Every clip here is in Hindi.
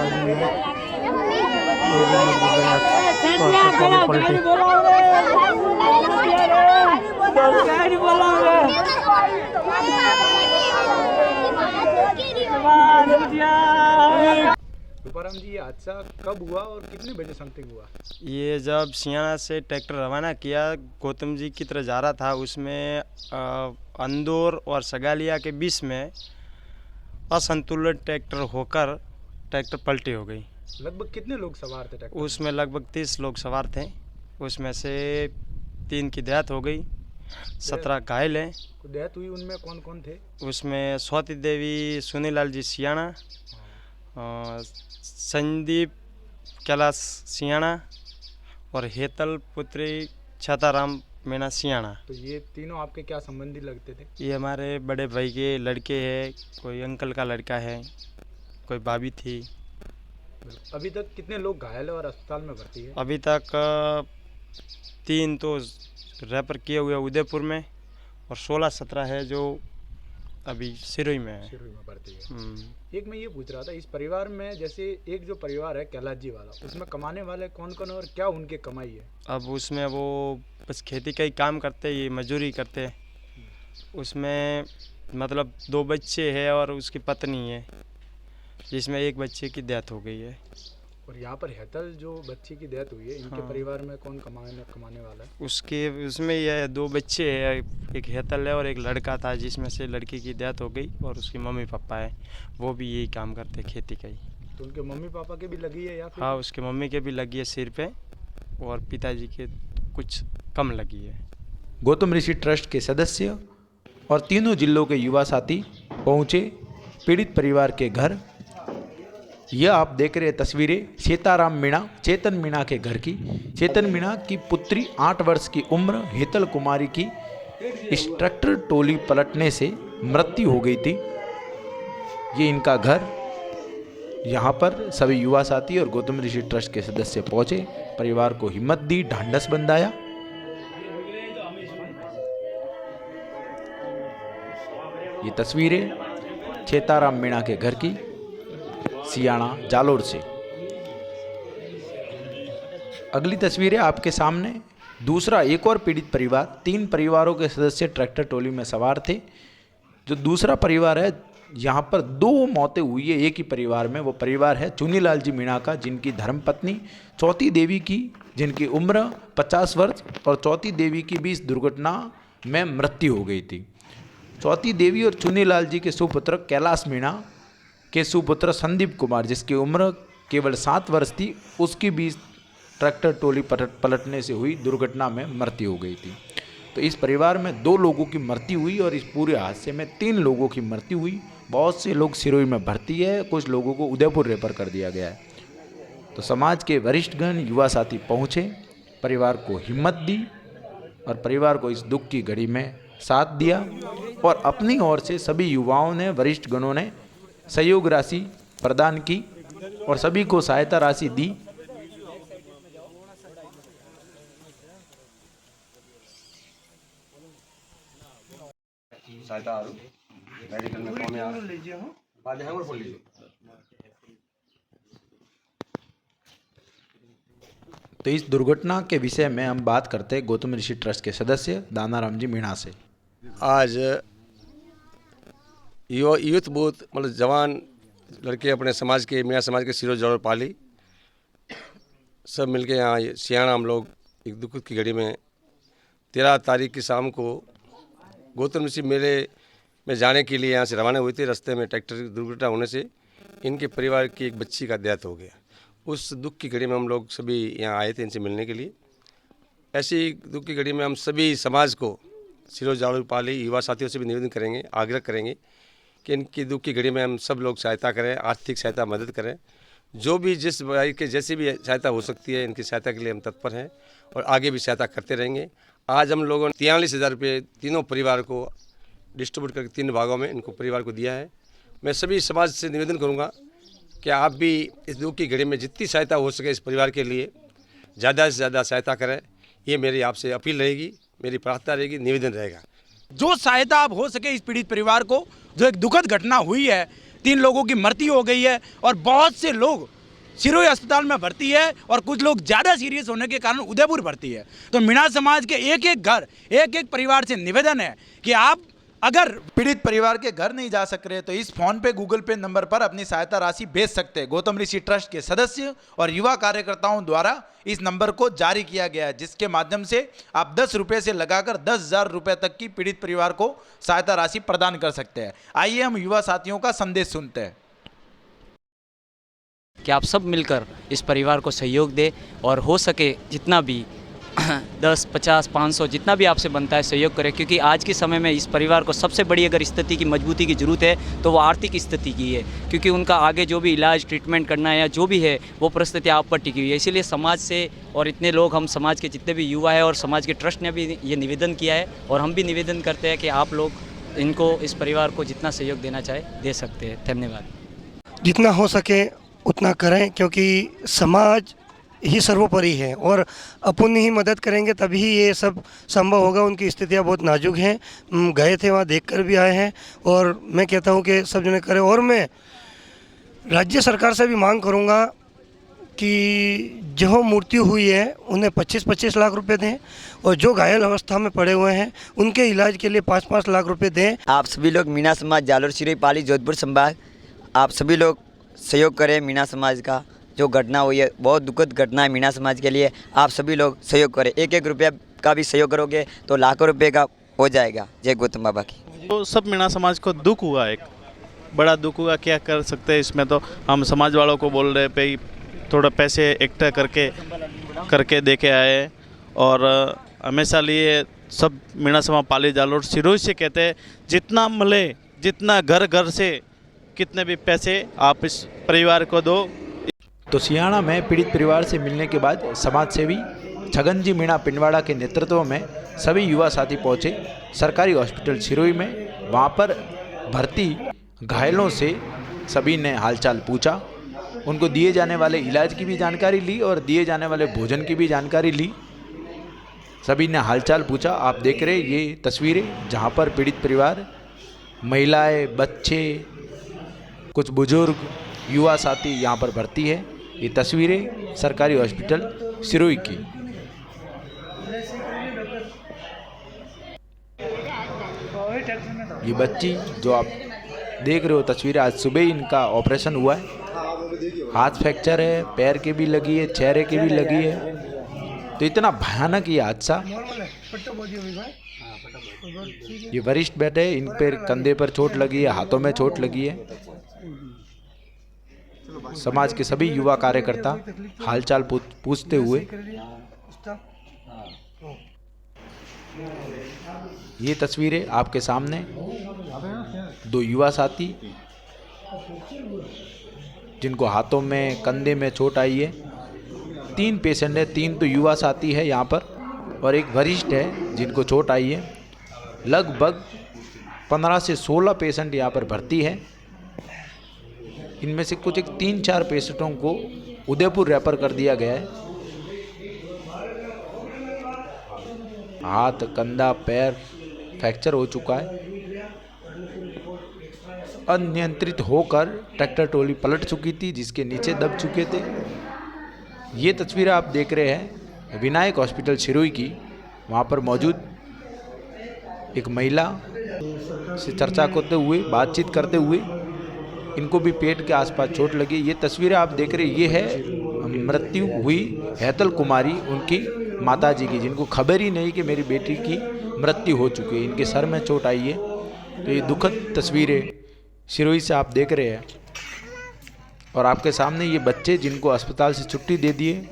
आदमी है, ये भी मिल गया और पलटी। तुकाराम जी, ये हादसा कब हुआ और कितने बजे समथिंग हुआ? ये जब सियाना से ट्रैक्टर रवाना किया गौतम जी की तरह जा रहा था, उसमें अंदौर और सगालिया के बीच में असंतुलित ट्रैक्टर होकर ट्रैक्टर पलटी हो गई। लगभग कितने लोग सवार थे ट्रैक्टर उसमें लगभग 30 लोग सवार थे, उसमें से 3 की डेथ हो गई, 17 घायल हैं। में? डेथ हुई उनमें कौन कौन थे? उसमें स्वाति देवी, सुनीलाल जी सियाना, संदीप कैलाश सियाना और हेतल पुत्री छताराम मीना सियाना। तो ये तीनों आपके क्या संबंधी लगते थे? ये हमारे बड़े भाई के लड़के हैं, कोई अंकल का लड़का है, कोई भाभी थी। अभी तक कितने लोग घायल है और अस्पताल में भर्ती है? अभी तक 3 तो रेफर किए हुए उदयपुर में और 16-17 है जो अभी सिरोही में है। सिरोही में भर्ती है। एक मैं ये पूछ रहा था, इस परिवार में जैसे एक जो परिवार है कैलाश जी वाला, उसमें कमाने वाले कौन कौन और क्या उनके कमाई है? अब उसमें वो बस खेती का ही काम करते, ये मजदूरी करते। उसमें मतलब 2 बच्चे हैं और उसकी पत्नी है, जिसमें एक बच्चे की डेथ हो गई है। और यहाँ पर हेतल जो बच्ची की डेथ हुई है, इनके हाँ। परिवार में कौन कमाने वाला है? उसमें ये 2 बच्चे हैं, एक हेतल है और एक लड़का था, जिसमें से लड़की की डेथ हो गई और उसके मम्मी पापा है, वो भी यही काम करते, खेती का ही। तो उनके मम्मी पापा के भी लगी है या फिर? हाँ, उसके मम्मी के भी लगी है सिर पे और पिताजी के कुछ कम लगी है। गौतम ऋषि ट्रस्ट के सदस्य और तीनों जिलों के युवा साथी पहुंचे पीड़ित परिवार के घर। यह आप देख रहे तस्वीरें चेतन मीणा के घर की। चेतन मीणा की पुत्री 8 वर्ष की उम्र हेतल कुमारी की इस ट्रैक्टर टोली पलटने से मृत्यु हो गई थी। ये इनका घर। यहाँ पर सभी युवा साथी और गौतम ऋषि ट्रस्ट के सदस्य पहुंचे, परिवार को हिम्मत दी, ढांढस बंधाया। ये तस्वीरें चेताराम मीणा के घर की, सियाना जालोर से। अगली तस्वीरें आपके सामने दूसरा एक और पीड़ित परिवार। 3 परिवारों के सदस्य ट्रैक्टर टोली में सवार थे। जो दूसरा परिवार है, यहाँ पर 2 मौतें हुई है एक ही परिवार में। वो परिवार है चुनीलाल जी मीणा का, जिनकी धर्मपत्नी चौथी देवी की, जिनकी उम्र 50 वर्ष और चौथी देवी की भी इस दुर्घटना में मृत्यु हो गई थी। चौथी देवी और चुनीलाल जी के सुपुत्र कैलाश मीणा के सुपुत्र संदीप कुमार, जिसकी उम्र केवल 7 वर्ष थी, उसकी भी ट्रैक्टर टोली पलटने से हुई दुर्घटना में मृत्यु हो गई थी। तो इस परिवार में 2 लोगों की मृत्यु हुई और इस पूरे हादसे में 3 लोगों की मृत्यु हुई। बहुत से लोग सिरोही में भर्ती है, कुछ लोगों को उदयपुर रेफर कर दिया गया है। तो समाज के वरिष्ठगण, युवा साथी पहुँचे, परिवार को हिम्मत दी और परिवार को इस दुख की घड़ी में साथ दिया। और अपनी ओर से सभी युवाओं ने, वरिष्ठ गणों ने सहयोग राशि प्रदान की और सभी को सहायता राशि दी। मेडिकल में तो इस दुर्घटना के विषय में हम बात करते हैं गौतम ऋषि ट्रस्ट के सदस्य दानाराम जी मीणा से। आज यूथ बूथ मतलब जवान लड़के अपने समाज के, मीणा समाज के सिरों जड़ों पाली सब मिलके यहाँ सियाना हम लोग एक दुख की घड़ी में 13 तारीख की शाम को गौतम ऋषि मेले में जाने के लिए यहाँ से रवाना हुए थे। रास्ते में ट्रैक्टर की दुर्घटना होने से इनके परिवार की एक बच्ची का डेथ हो गया। उस दुख की घड़ी में हम लोग सभी यहाँ आए थे इनसे मिलने के लिए। ऐसी दुख की घड़ी में हम सभी समाज को, सिरों जाड़ू पाली युवा साथियों से भी निवेदन करेंगे, आग्रह करेंगे कि इनकी दुख की घड़ी में हम सब लोग सहायता करें, आर्थिक सहायता, मदद करें। जो भी जिस भाई के जैसी भी सहायता हो सकती है, इनकी सहायता के लिए हम तत्पर हैं और आगे भी सहायता करते रहेंगे। आज हम लोगों ने 43,000 रुपये तीनों परिवार को डिस्ट्रीब्यूट करके 3 भागों में इनको परिवार को दिया है। मैं सभी समाज से निवेदन करूंगा कि आप भी इस दुख की घड़ी में जितनी सहायता हो सके इस परिवार के लिए ज़्यादा से ज़्यादा सहायता करें। ये मेरी आपसे अपील रहेगी, मेरी प्रार्थना रहेगी, निवेदन रहेगा। जो सहायता आप हो सके इस पीड़ित परिवार को, जो एक दुखद घटना हुई है, 3 लोगों की मृत्यु हो गई है और बहुत से लोग सिरोही अस्पताल में भर्ती है और कुछ लोग ज़्यादा सीरियस होने के कारण उदयपुर भर्ती है। तो मीणा समाज के एक एक घर, एक एक परिवार से निवेदन है कि आप अगर पीड़ित परिवार के घर नहीं जा सक रहे तो इस फोन पे, गूगल पे नंबर पर अपनी सहायता राशि भेज सकते हैं। गौतम ऋषि ट्रस्ट के सदस्य और युवा कार्यकर्ताओं द्वारा इस नंबर को जारी किया गया है, जिसके माध्यम से आप 10 रुपये से लगाकर 10,000 रुपये तक की पीड़ित परिवार को सहायता राशि प्रदान कर सकते हैं। आइए हम युवा साथियों का संदेश सुनते हैं। कि आप सब मिलकर इस परिवार को सहयोग दें और हो सके जितना भी 10, 50, 500 जितना भी आपसे बनता है सहयोग करें, क्योंकि आज के समय में इस परिवार को सबसे बड़ी अगर स्थिति की मजबूती की ज़रूरत है तो वो आर्थिक स्थिति की है, क्योंकि उनका आगे जो भी इलाज ट्रीटमेंट करना है या जो भी है वो परिस्थिति आप पर टिकी हुई है। इसीलिए समाज से और इतने लोग, हम समाज के जितने भी युवा है और समाज के ट्रस्ट ने भी ये निवेदन किया है और हम भी निवेदन करते हैं कि आप लोग इनको, इस परिवार को जितना सहयोग देना चाहे दे सकते हैं। धन्यवाद। जितना हो सके उतना करें, क्योंकि समाज ही सर्वोपरि है और अपन ही मदद करेंगे तभी ये सब संभव होगा। उनकी स्थितियाँ बहुत नाजुक हैं, गए थे वहाँ देखकर भी आए हैं और मैं कहता हूँ कि सब जने करें। और मैं राज्य सरकार से भी मांग करूँगा कि जो मृत्यु हुई है उन्हें 25-25 लाख रुपए दें और जो घायल अवस्था में पड़े हुए हैं उनके इलाज के लिए 5-5 लाख रुपए दें। आप सभी लोग मीणा समाज जालोर सिरोही पाली जोधपुर संभाग, आप सभी लोग सहयोग करें। मीणा समाज का जो घटना हुई है बहुत दुखद घटना है मीणा समाज के लिए, आप सभी लोग सहयोग करें। एक एक रुपया का भी सहयोग करोगे तो लाखों रुपए का हो जाएगा। जय गौतम बाबा की। तो सब मीणा समाज को दुख हुआ, एक बड़ा दुख हुआ। क्या कर सकते हैं इसमें, तो हम समाज वालों को बोल रहे पे थोड़ा पैसे इकट्ठा करके देके आए और हमेशा लिए सब मीणा समाज पाली जालोर सिरोही से कहते हैं जितना मिले, जितना घर घर से कितने भी पैसे आप इस परिवार को दो। तो सियाणा में पीड़ित परिवार से मिलने के बाद समाज सेवी छगन जी मीणा पिंडवाड़ा के नेतृत्व में सभी युवा साथी पहुंचे सरकारी हॉस्पिटल सिरोही में। वहां पर भर्ती घायलों से सभी ने हालचाल पूछा, उनको दिए जाने वाले इलाज की भी जानकारी ली और दिए जाने वाले भोजन की भी जानकारी ली। सभी ने हालचाल पूछा। आप देख रहे ये तस्वीरें जहां पर पीड़ित परिवार, महिलाएं, बच्चे, कुछ बुजुर्ग, युवा साथी यहाँ पर भर्ती है। ये तस्वीरें सरकारी हॉस्पिटल सिरोही की। ये बच्ची जो आप देख रहे हो तस्वीरें, आज सुबह इनका ऑपरेशन हुआ है। हाथ फ्रैक्चर है, पैर के भी लगी है, चेहरे के भी लगी है। तो इतना भयानक ये हादसा। ये वरिष्ठ बैठे, इन पर कंधे पर चोट लगी है, हाथों में चोट लगी है। समाज के सभी युवा कार्यकर्ता हालचाल पूछते हुए ये तस्वीरें आपके सामने। दो युवा साथी जिनको हाथों में, कंधे में चोट आई है। 3 पेशेंट है, 3 तो युवा साथी है यहाँ पर और एक वरिष्ठ है जिनको चोट आई है। लगभग 15 से 16 पेशेंट यहाँ पर भर्ती है। इनमें से कुछ 3-4 पेशेंटों को उदयपुर रेफर कर दिया गया है। हाथ, कंधा, पैर फ्रैक्चर हो चुका है। अनियंत्रित होकर ट्रैक्टर ट्रॉली पलट चुकी थी, जिसके नीचे दब चुके थे। ये तस्वीरें आप देख रहे हैं विनायक हॉस्पिटल सिरोही की। वहाँ पर मौजूद एक महिला से चर्चा करते हुए, बातचीत करते हुए, इनको भी पेट के आसपास चोट लगी। ये तस्वीरें आप देख रहे हैं, ये है मृत्यु हुई हैतल कुमारी, उनकी माताजी की, जिनको खबर ही नहीं कि मेरी बेटी की मृत्यु हो चुकी है। इनके सर में चोट आई है। तो ये दुखद तस्वीरें सिरोही से आप देख रहे हैं और आपके सामने ये बच्चे जिनको अस्पताल से छुट्टी दे दिए,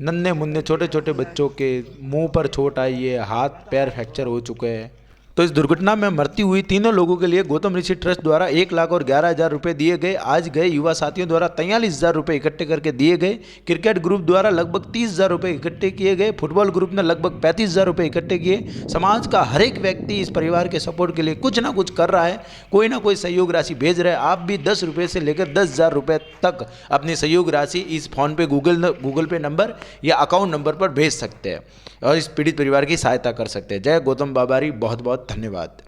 नन्हे मुन्ने छोटे छोटे बच्चों के मुंह पर चोट आई है, हाथ पैर फ्रैक्चर हो चुके हैं। तो इस दुर्घटना में मृत्यु हुई तीनों लोगों के लिए गौतम ऋषि ट्रस्ट द्वारा 1,11,000 रुपये दिए गए। आज गए युवा साथियों द्वारा 43,000 रुपये इकट्ठे करके दिए गए। क्रिकेट ग्रुप द्वारा लगभग 30,000 रुपये इकट्ठे किए गए। फुटबॉल ग्रुप ने लगभग 35,000 रुपये इकट्ठे किए। समाज का हर एक व्यक्ति इस परिवार के सपोर्ट के लिए कुछ ना कुछ कर रहा है, कोई ना कोई सहयोग राशि भेज रहा है। आप भी 10 रुपये से लेकर 10,000 रुपये तक अपनी सहयोग राशि इस फोन पे, गूगल पे नंबर या अकाउंट नंबर पर भेज सकते हैं और इस पीड़ित परिवार की सहायता कर सकते हैं। जय गौतम बाबारी, बहुत बहुत धन्यवाद।